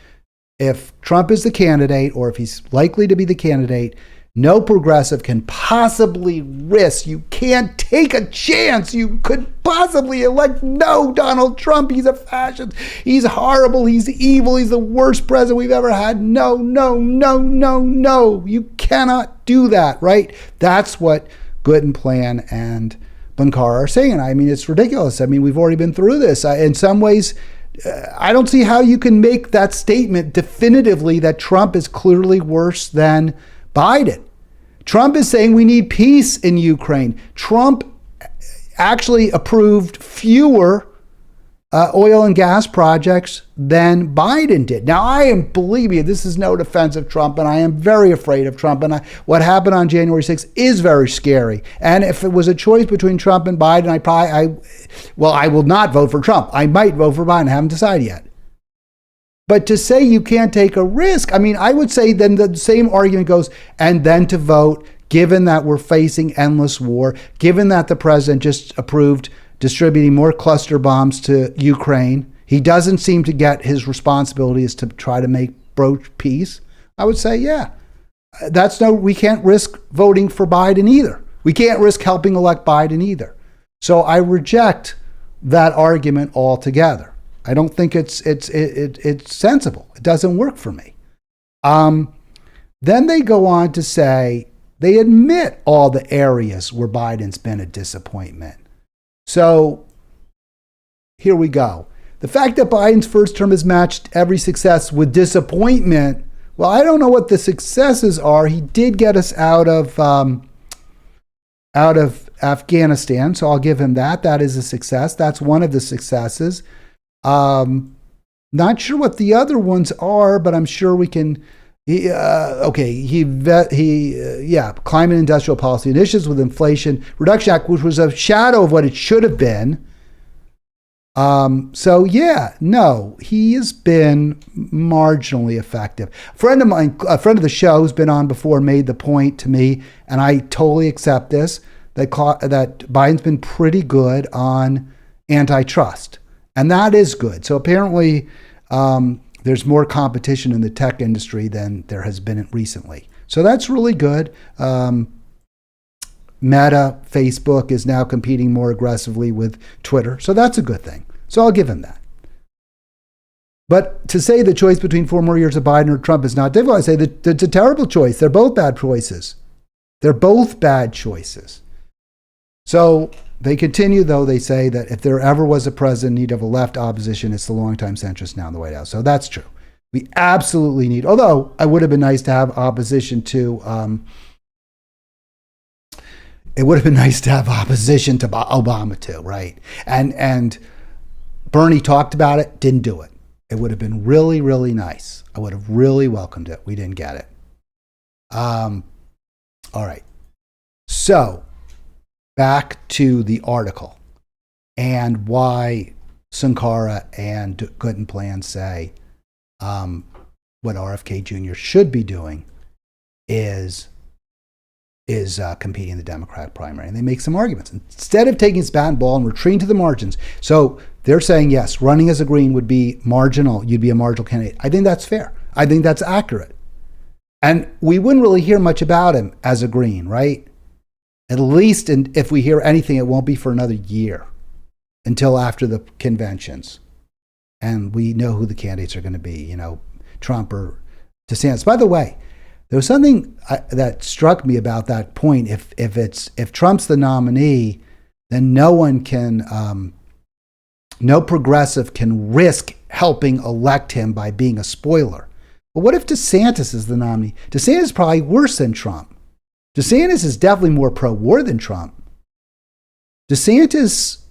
Trump is the candidate, or if he's likely to be the candidate, no progressive can possibly risk. You can't take a chance. You could possibly elect Donald Trump. He's a fascist. He's horrible. He's evil. He's the worst president we've ever had. No. You cannot do that, right? That's what Guttenplan and Sankara are saying. I mean, it's ridiculous. I mean, we've already been through this. In some ways, I don't see how you can make that statement definitively that Trump is clearly worse than Biden. Trump is saying we need peace in Ukraine. Trump actually approved fewer oil and gas projects than Biden did. Now, believe me, this is no defense of Trump, and I am very afraid of Trump. And what happened on January 6th is very scary. And if it was a choice between Trump and Biden, I will not vote for Trump. I might vote for Biden. I haven't decided yet. But to say you can't take a risk, I mean, I would say then the same argument goes, and then to vote, given that we're facing endless war, given that the president just approved distributing more cluster bombs to Ukraine, he doesn't seem to get his responsibility is to try to broach peace. I would say, yeah, we can't risk voting for Biden either. We can't risk helping elect Biden either. So I reject that argument altogether. I don't think it's sensible. It doesn't work for me. Then they go on to say they admit all the areas where Biden's been a disappointment. So here we go. The fact that Biden's first term has matched every success with disappointment, well, I don't know what the successes are. He did get us out of Afghanistan, so I'll give him that. That is a success. That's one of the successes. Not sure what the other ones are, but I'm sure we can. Climate and industrial policy initiatives with Inflation Reduction Act, which was a shadow of what it should have been. He has been marginally effective. A friend of mine, a friend of the show who's been on before, made the point to me, and I totally accept this, that Biden's been pretty good on antitrust. And that is good. So apparently there's more competition in the tech industry than there has been recently. So that's really good. Meta, Facebook is now competing more aggressively with Twitter. So that's a good thing. So I'll give him that. But to say the choice between 4 more years of Biden or Trump is not difficult, I say that it's a terrible choice. They're both bad choices. They're both bad choices. So they continue, though, they say that if there ever was a president in need of a left opposition, it's the longtime centrist now in the White House. So that's true. We absolutely need, although it would have been nice to have opposition to, Obama too, right? And Bernie talked about it, didn't do it. It would have been really, really nice. I would have really welcomed it. We didn't get it. All right. So back to the article and why Sankara and Guttenplan say what RFK Jr. should be doing is competing in the Democratic primary. And they make some arguments. Instead of taking his bat and ball and retreating to the margins. So they're saying, yes, running as a Green would be marginal. You'd be a marginal candidate. I think that's fair. I think that's accurate. And we wouldn't really hear much about him as a Green, right? At least if we hear anything, it won't be for another year until after the conventions. And we know who the candidates are going to be, Trump or DeSantis. By the way, there was something that struck me about that point. If Trump's the nominee, then no progressive can risk helping elect him by being a spoiler. But what if DeSantis is the nominee? DeSantis is probably worse than Trump. DeSantis is definitely more pro-war than Trump. DeSantis,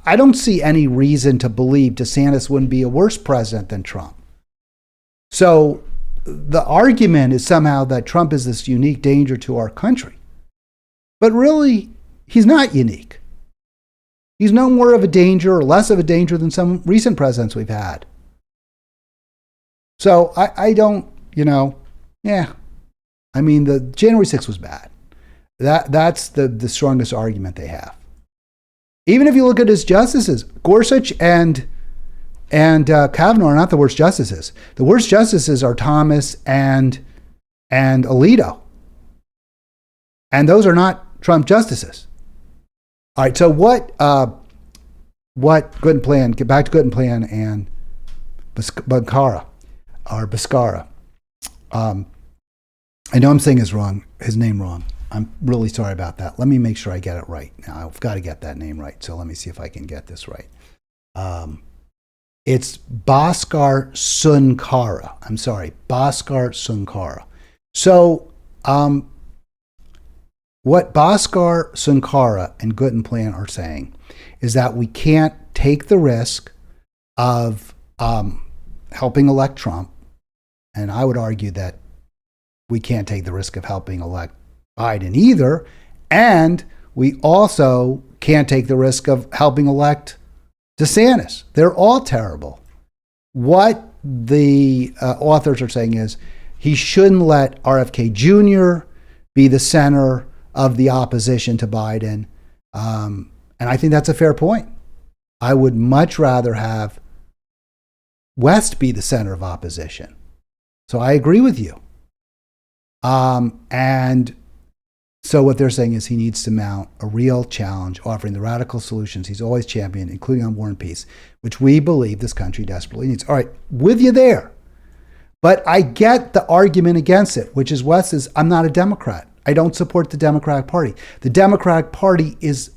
I don't see any reason to believe DeSantis wouldn't be a worse president than Trump. So the argument is somehow that Trump is this unique danger to our country. But really, he's not unique. He's no more of a danger or less of a danger than some recent presidents we've had. So I don't, I mean, the January 6th was bad. That's the strongest argument they have. Even if you look at his justices, Gorsuch and Kavanaugh are not the worst justices. The worst justices are Thomas and Alito. And those are not Trump justices. All right, so what Guttenplan, get back to Guttenplan and Bhaskara. I know I'm saying his name wrong. I'm really sorry about that. Let me make sure I get it right. Now, I've got to get that name right, so let me see if I can get this right. It's Bhaskar Sunkara. I'm sorry, Bhaskar Sunkara. So what Bhaskar Sunkara and Guttenplan are saying is that we can't take the risk of helping elect Trump, and I would argue that we can't take the risk of helping elect Biden either, and we also can't take the risk of helping elect DeSantis. They're all terrible. What the authors are saying is he shouldn't let RFK Jr. be the center of the opposition to Biden. And I think that's a fair point. I would much rather have West be the center of opposition. So I agree with you. And so what they're saying is he needs to mount a real challenge, offering the radical solutions he's always championed, including on war and peace, which we believe this country desperately needs. All right, with you there. But I get the argument against it, which is West says, I'm not a Democrat. I don't support the Democratic Party. The Democratic Party is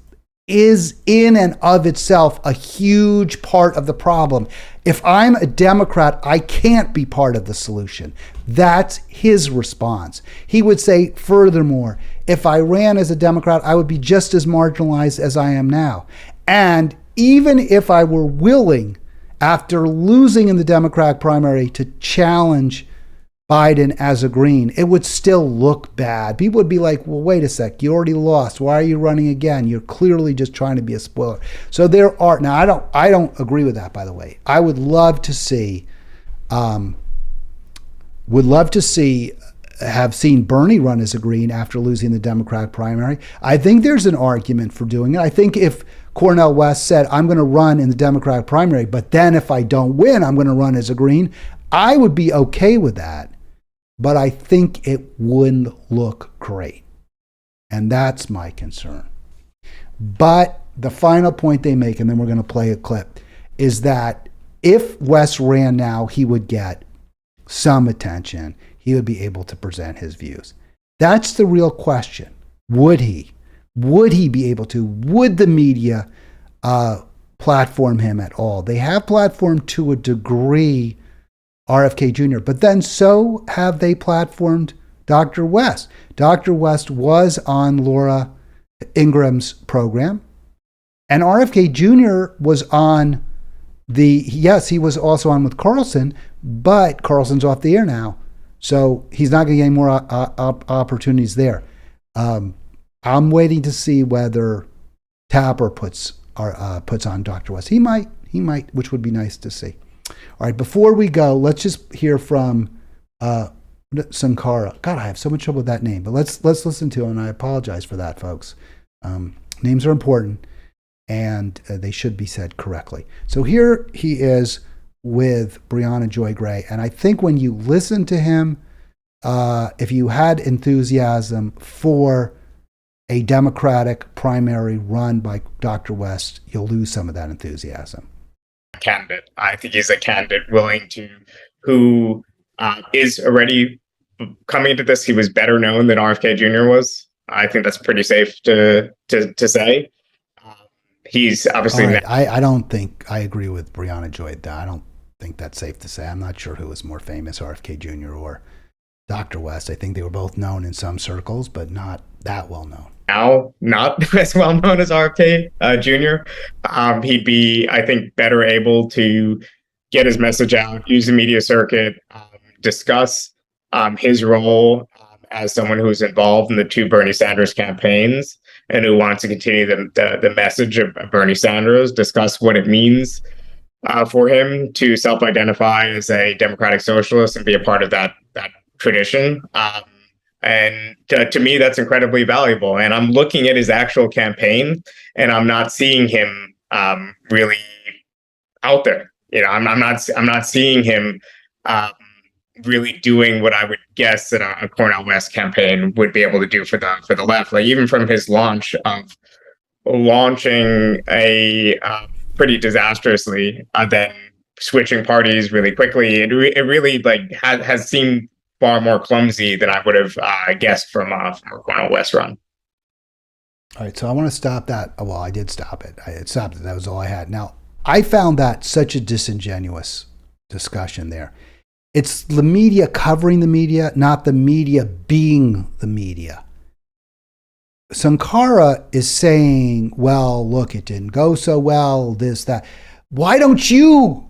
in and of itself a huge part of the problem. If I'm a Democrat, I can't be part of the solution. That's his response. He would say, furthermore, if I ran as a Democrat, I would be just as marginalized as I am now. And even if I were willing, after losing in the Democratic primary, to challenge Biden as a Green, it would still look bad. People would be like, well, wait a sec, you already lost. Why are you running again? You're clearly just trying to be a spoiler. So there are, now I don't agree with that, by the way. I would love to see, have seen Bernie run as a Green after losing the Democratic primary. I think there's an argument for doing it. I think if Cornel West said, I'm going to run in the Democratic primary, but then if I don't win, I'm going to run as a Green, I would be okay with that. But I think it wouldn't look great. And that's my concern. But the final point they make, and then we're going to play a clip, is that if West ran now, he would get some attention. He would be able to present his views. That's the real question. Would he? Would he be able to? Would the media platform him at all? They have platformed to a degree RFK Jr., but then so have they platformed Dr. West. Dr. West was on Laura Ingram's program, and RFK Jr. was on he was also on with Carlson, but Carlson's off the air now, so he's not going to get any more opportunities there. I'm waiting to see whether Tapper puts on Dr. West. He might, which would be nice to see. All right, before we go, let's just hear from Sankara. God, I have so much trouble with that name, but let's listen to him, and I apologize for that, folks. Names are important, and they should be said correctly. So here he is with Briahna Joy Gray, and I think when you listen to him, if you had enthusiasm for a Democratic primary run by Dr. West, you'll lose some of that enthusiasm. Candidate. I think he's a candidate who is already coming into this. He was better known than RFK Jr. was. I think that's pretty safe to say. He's obviously. Right. I don't think I agree with Briahna Joy. I don't think that's safe to say. I'm not sure who was more famous, RFK Jr. or Dr. West. I think they were both known in some circles, but not that well known. Now, not as well known as RFK Jr. He'd be, I think, better able to get his message out, use the media circuit, discuss his role as someone who's involved in the two Bernie Sanders campaigns and who wants to continue the message of Bernie Sanders, discuss what it means for him to self-identify as a democratic socialist and be a part of that tradition. And to me, that's incredibly valuable. And I'm looking at his actual campaign, and I'm not seeing him really out there. You know, I'm not seeing him really doing what I would guess that a Cornel West campaign would be able to do for the left. Like even from his launching a pretty disastrously, then switching parties really quickly. It really has seemed far more clumsy than I would have guessed from a Cornel West run. All right, so I want to stop that. Well, I did stop it. I stopped it. That was all I had. Now, I found that such a disingenuous discussion there. It's the media covering the media, not the media being the media. Sankara is saying, well, look, it didn't go so well, this, that. Why don't you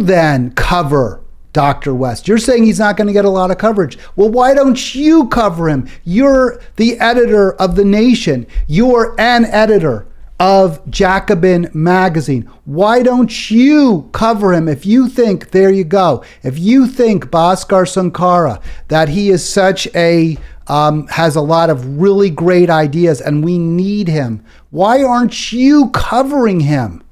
then cover Dr. West? You're saying he's not going to get a lot of coverage. Well, why don't you cover him? You're the editor of The Nation. You're an editor of Jacobin Magazine. Why don't you cover him if you think, there you go, if you think Bhaskar Sankara, that he is such a, has a lot of really great ideas and we need him, why aren't you covering him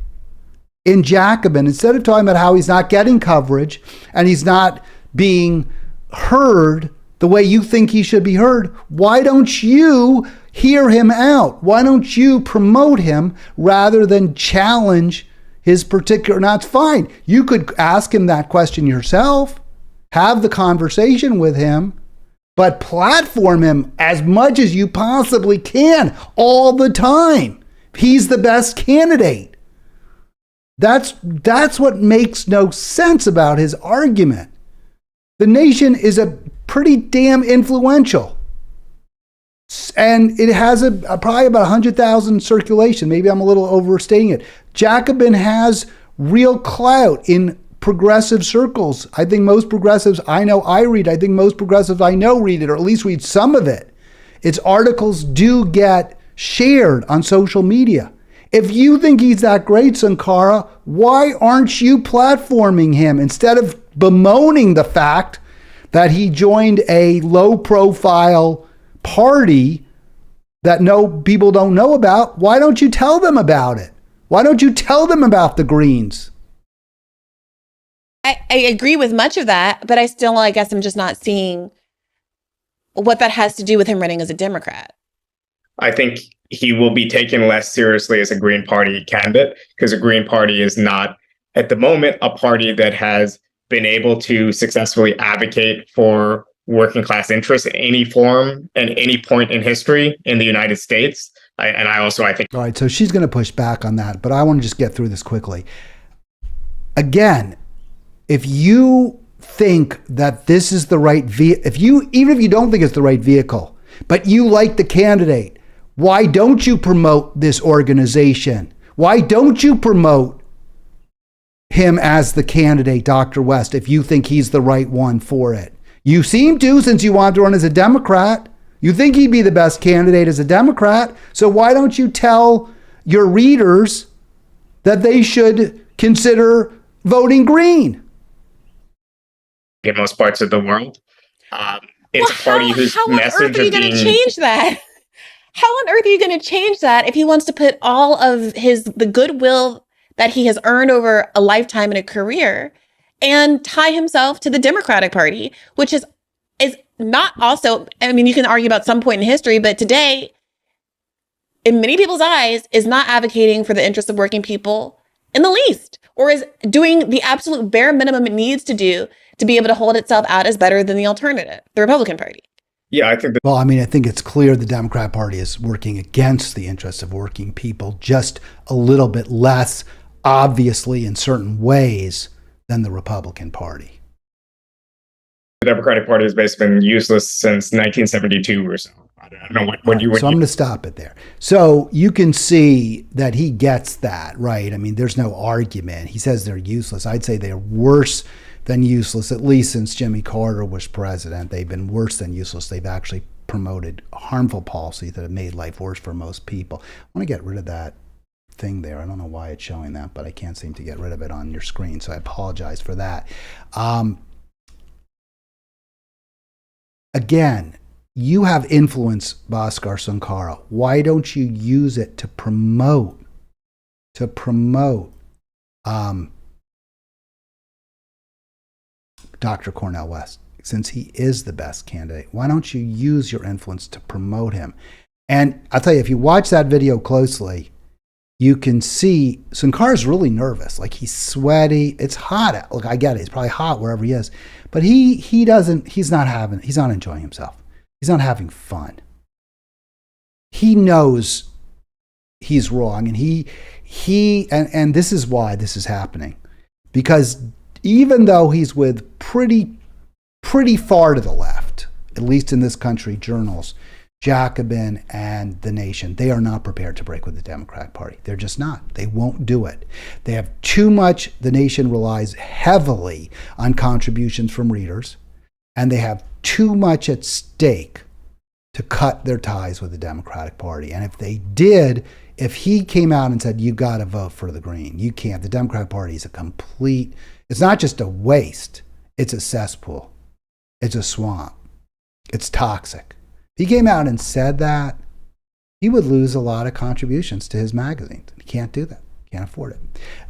in Jacobin instead of talking about how he's not getting coverage and he's not being heard the way you think he should be heard? Why don't you hear him out? Why don't you promote him rather than challenge his particular? Now, it's fine. You could ask him that question yourself, have the conversation with him, but platform him as much as you possibly can all the time. He's the best candidate. That's what makes no sense about his argument. The Nation is a pretty damn influential. And it has probably about 100,000 circulation. Maybe I'm a little overstating it. Jacobin has real clout in progressive circles. I think most progressives I know I read. I think most progressives I know read it, or at least read some of it. Its articles do get shared on social media. If you think he's that great, Sankara, why aren't you platforming him instead of bemoaning the fact that he joined a low-profile party that people don't know about? Why don't you tell them about it? Why don't you tell them about the Greens? I agree with much of that, but I guess I'm just not seeing what that has to do with him running as a Democrat. I think he will be taken less seriously as a Green Party candidate, because the Green Party is not, at the moment, a party that has been able to successfully advocate for working class interests in any form and any point in history in the United States. I think. All right, so she's going to push back on that, but I want to just get through this quickly. Again, if you think that this is the right even if you don't think it's the right vehicle, but you like the candidate, why don't you promote this organization? Why don't you promote him as the candidate, Dr. West, if you think he's the right one for it? You seem to, since you want to run as a Democrat. You think he'd be the best candidate as a Democrat. So why don't you tell your readers that they should consider voting Green? In most parts of the world, it's a party whose message How on earth are you going to change that? How on earth are you going to change that if he wants to put all of the goodwill that he has earned over a lifetime and a career and tie himself to the Democratic Party, which is not also, I mean, you can argue about some point in history, but today, in many people's eyes, is not advocating for the interests of working people in the least, or is doing the absolute bare minimum it needs to do to be able to hold itself out as better than the alternative, the Republican Party. Yeah, I think well, I mean, I think it's clear the Democrat Party is working against the interests of working people, just a little bit less obviously in certain ways than the Republican Party. The Democratic Party has basically been useless since 1972 or so. I don't know So I'm going to stop it there. So you can see that he gets that, right? I mean, there's no argument. He says they're useless. I'd say they're worse than useless, at least since Jimmy Carter was president. They've been worse than useless. They've actually promoted harmful policies that have made life worse for most people. I want to get rid of that thing there. I don't know why it's showing that, but I can't seem to get rid of it on your screen, so I apologize for that. Again, you have influence, Bhaskar Sunkara. Why don't you use it to promote Dr. Cornel West, since he is the best candidate? Why don't you use your influence to promote him? And I'll tell you, if you watch that video closely, you can see Sunkara's really nervous. Like, he's sweaty. It's hot out. Look, I get it. It's probably hot wherever he is. But he's not enjoying himself. He's not having fun. He knows he's wrong. And this is why this is happening. Because even though he's with pretty far to the left, at least in this country, journals, Jacobin and The Nation, they are not prepared to break with the Democratic Party. They're just not. They won't do it. They have too much. The Nation relies heavily on contributions from readers, and they have too much at stake to cut their ties with the Democratic Party. And if they did, if he came out and said, you got to vote for the Green, you can't. The Democratic Party is it's not just a waste, it's a cesspool. It's a swamp. It's toxic. If he came out and said that, he would lose a lot of contributions to his magazines. He can't do that. Can't afford it.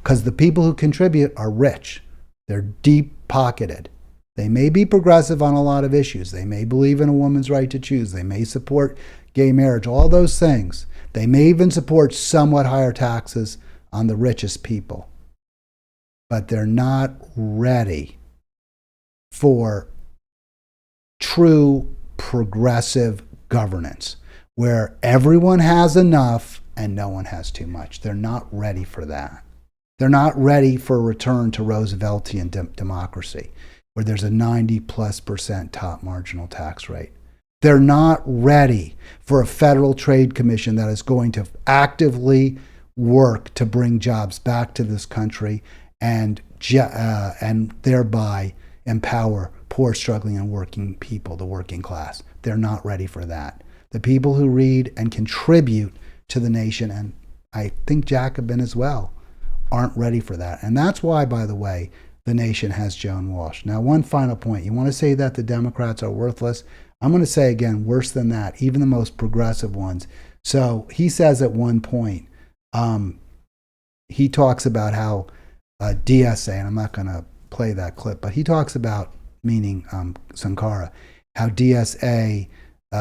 Because the people who contribute are rich. They're deep-pocketed. They may be progressive on a lot of issues. They may believe in a woman's right to choose. They may support gay marriage, all those things. They may even support somewhat higher taxes on the richest people. But they're not ready for true progressive governance where everyone has enough and no one has too much. They're not ready for that. They're not ready for a return to Rooseveltian democracy where there's a 90+% top marginal tax rate. They're not ready for a federal trade commission that is going to actively work to bring jobs back to this country and thereby empower poor, struggling, and working people, the working class. They're not ready for that. The people who read and contribute to the Nation, and I think Jacobin as well, aren't ready for that. And that's why, by the way, the Nation has Joan Walsh. Now, one final point. You want to say that the Democrats are worthless? I'm going to say again, worse than that, even the most progressive ones. So he says at one point, he talks about how DSA, and I'm not going to play that clip, but he talks about, meaning Sunkara, how DSA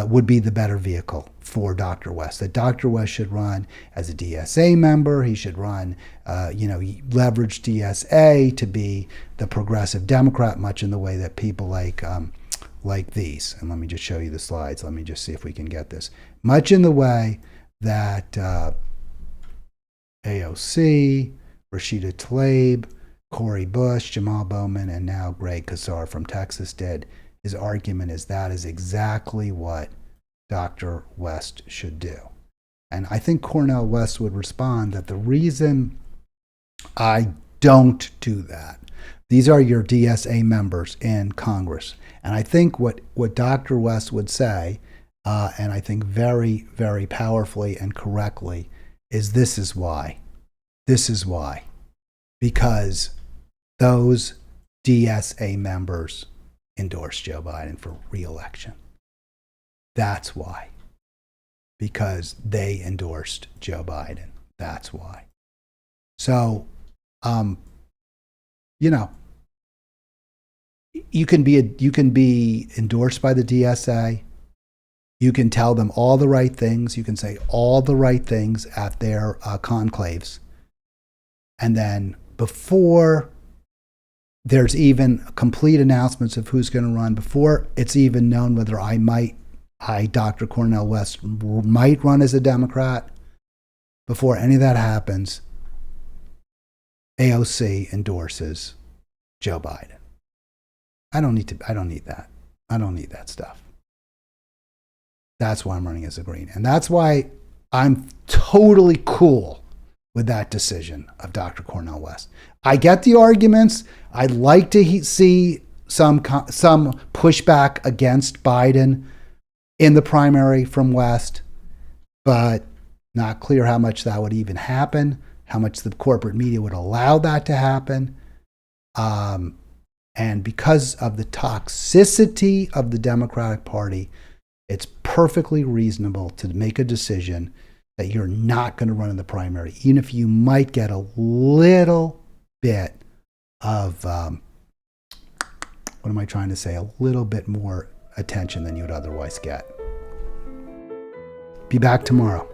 would be the better vehicle for Dr. West. That Dr. West should run as a DSA member. He should run, leverage DSA to be the progressive Democrat, much in the way that people like these. And let me just show you the slides. Let me just see if we can get this. Much in the way that AOC, Rashida Tlaib, Cori Bush, Jamal Bowman, and now Greg Casar from Texas did. His argument is that is exactly what Dr. West should do. And I think Cornel West would respond that the reason I don't do that, these are your DSA members in Congress. And I think what Dr. West would say, and I think very, very powerfully and correctly, is this is why. This is why. Because those DSA members endorse Joe Biden for re-election. That's why. Because they endorsed Joe Biden. That's why. So, you can be endorsed by the DSA. You can tell them all the right things. You can say all the right things at their conclaves. And then before there's even complete announcements of who's going to run, before it's even known whether Dr. Cornel West might run as a Democrat, before any of that happens, AOC endorses Joe Biden. I don't need that. I don't need that stuff. That's why I'm running as a Green. And that's why I'm totally cool with that decision of Dr. Cornel West. I get the arguments. I'd like to see some pushback against Biden in the primary from West, but not clear how much that would even happen, how much the corporate media would allow that to happen. And because of the toxicity of the Democratic Party, it's perfectly reasonable to make a decision that you're not going to run in the primary, even if you might get a little bit of, what am I trying to say, a little bit more attention than you would otherwise get. Be back tomorrow.